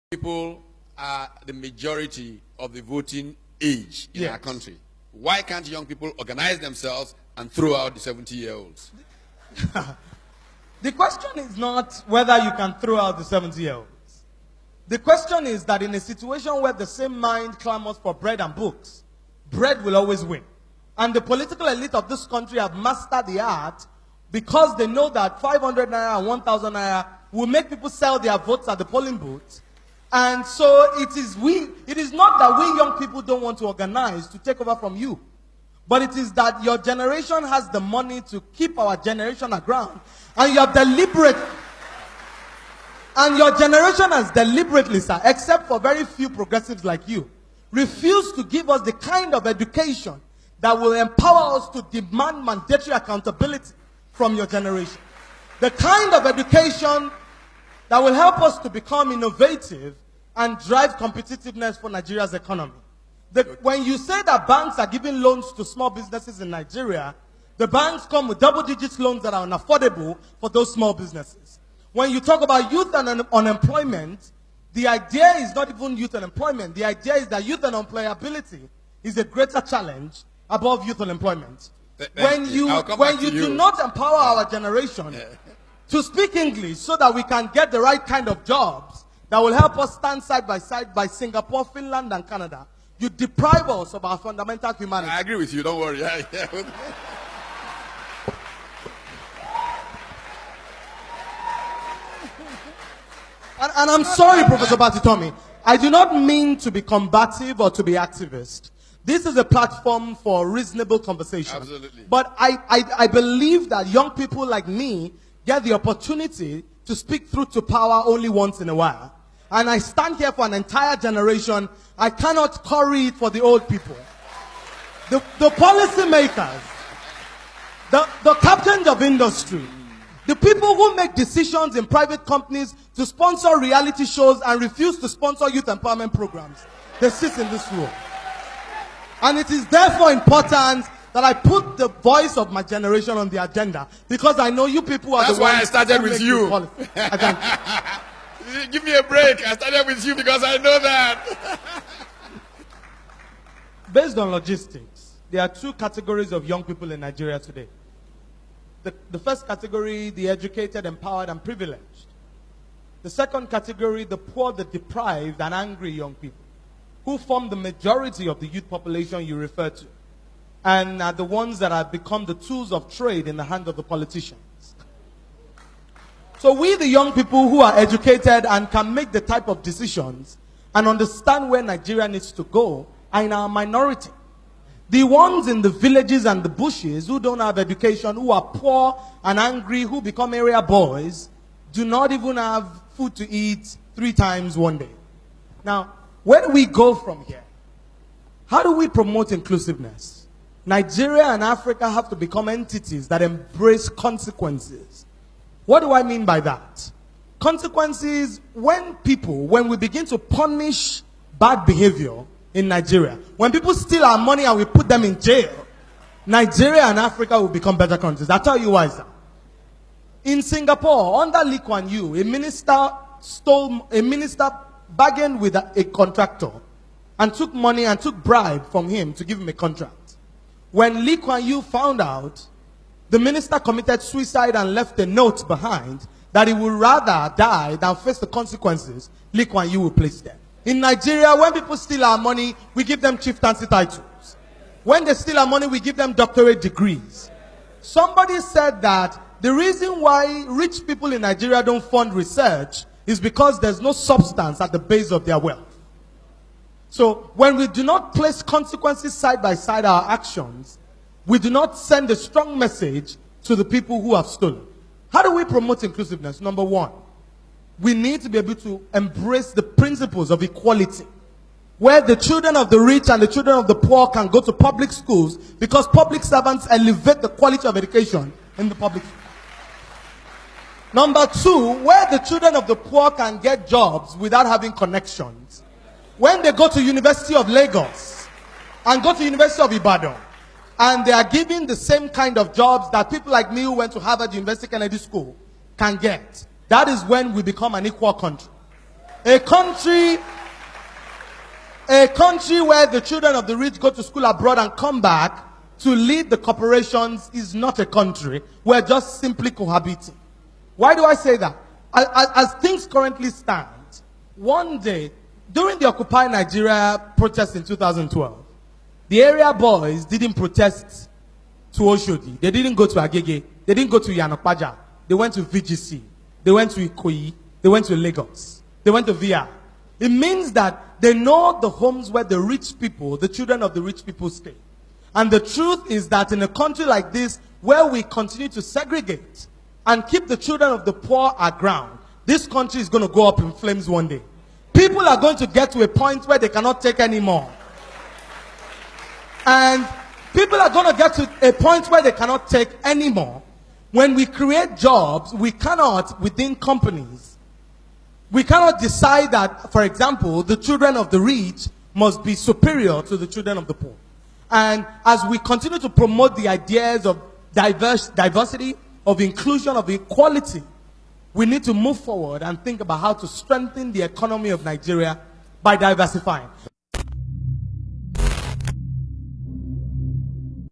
People are the majority of the voting age in our country. Why can't young people organize themselves and throw out the 70-year-olds? The question is not whether you can throw out the 70-year-olds. The question is that in a situation where the same mind clamors for bread and books, bread will always win. And the political elite of this country have mastered the art because they know that 500 naira and 1,000 naira will make people sell their votes at the polling booth. And so it is not that we young people don't want to organize to take over from you. But it is that your generation has the money to keep our generation aground. And you have your generation has deliberately, sir, except for very few progressives like you, refused to give us the kind of education that will empower us to demand mandatory accountability from your generation. The kind of education that will help us to become innovative and drive competitiveness for Nigeria's economy. When you say that banks are giving loans to small businesses in Nigeria, the banks come with double-digit loans that are unaffordable for those small businesses. When you talk about youth and unemployment, the idea is not even youth unemployment. The idea is that youth unemployability is a greater challenge above youth unemployment. When you do not empower our generation to speak English so that we can get the right kind of jobs that will help us stand side by Singapore, Finland, and Canada, you deprive us of our fundamental humanity. I agree with you, don't worry. And I'm sorry, Professor Batitomi, I do not mean to be combative or to be activist. This is a platform for reasonable conversation. Absolutely. But I believe that young people like me get the opportunity to speak truth to power only once in a while. And I stand here for an entire generation. I cannot curry it for the old people. The policy makers, the captains of industry, the people who make decisions in private companies to sponsor reality shows and refuse to sponsor youth empowerment programs, they sit in this room. And it is therefore important that I put the voice of my generation on the agenda, because I know you people are That's the ones. why I started with you. Give me a break. I started with you because I know that. Based on logistics, there are two categories of young people in Nigeria today. The first category, the educated, empowered, and privileged. The second category, the poor, the deprived, and angry young people, who form the majority of the youth population you refer to, and are the ones that have become the tools of trade in the hands of the politicians. So we, the young people who are educated and can make the type of decisions and understand where Nigeria needs to go, are in our minority. The ones in the villages and the bushes who don't have education, who are poor and angry, who become area boys, do not even have food to eat 3 times one day. Now, where do we go from here? How do we promote inclusiveness? Nigeria and Africa have to become entities that embrace consequences. What do I mean by that? Consequences, when we begin to punish bad behavior in Nigeria, when people steal our money and we put them in jail, Nigeria and Africa will become better countries. I'll tell you why, sir. In Singapore, under Lee Kuan Yew, a minister bargained with a contractor and took money and took bribe from him to give him a contract. When Lee Kuan Yew found out, the minister committed suicide and left a note behind that he would rather die than face the consequences Lee Kuan Yew will place there. In Nigeria, when people steal our money, we give them chieftaincy titles. When they steal our money, we give them doctorate degrees. Somebody said that the reason why rich people in Nigeria don't fund research is because there's no substance at the base of their wealth. So when we do not place consequences side by side our actions, we do not send a strong message to the people who have stolen. How do we promote inclusiveness? Number one, we need to be able to embrace the principles of equality, where the children of the rich and the children of the poor can go to public schools because public servants elevate the quality of education in the public schools. Number two, where the children of the poor can get jobs without having connections. When they go to University of Lagos and go to University of Ibadan, and they are given the same kind of jobs that people like me who went to Harvard University Kennedy School can get. That is when we become an equal country. A country where the children of the rich go to school abroad and come back to lead the corporations is not a country. We're just simply cohabiting. Why do I say that? As things currently stand, one day, during the Occupy Nigeria protest in 2012, the area boys didn't protest to Oshodi. They didn't go to Agege. They didn't go to Yanokpaja. They went to VGC. They went to Ikoyi. They went to Lagos. They went to VIA. It means that they know the homes where the rich people, the children of the rich people stay. And the truth is that in a country like this, where we continue to segregate and keep the children of the poor aground, this country is going to go up in flames one day. People are going to get to a point where they cannot take anymore. And people are going to get to a point where they cannot take anymore. When we create jobs, we cannot, within companies, we cannot decide that, for example, the children of the rich must be superior to the children of the poor. And as we continue to promote the ideas of diversity, of inclusion, of equality, we need to move forward and think about how to strengthen the economy of Nigeria by diversifying.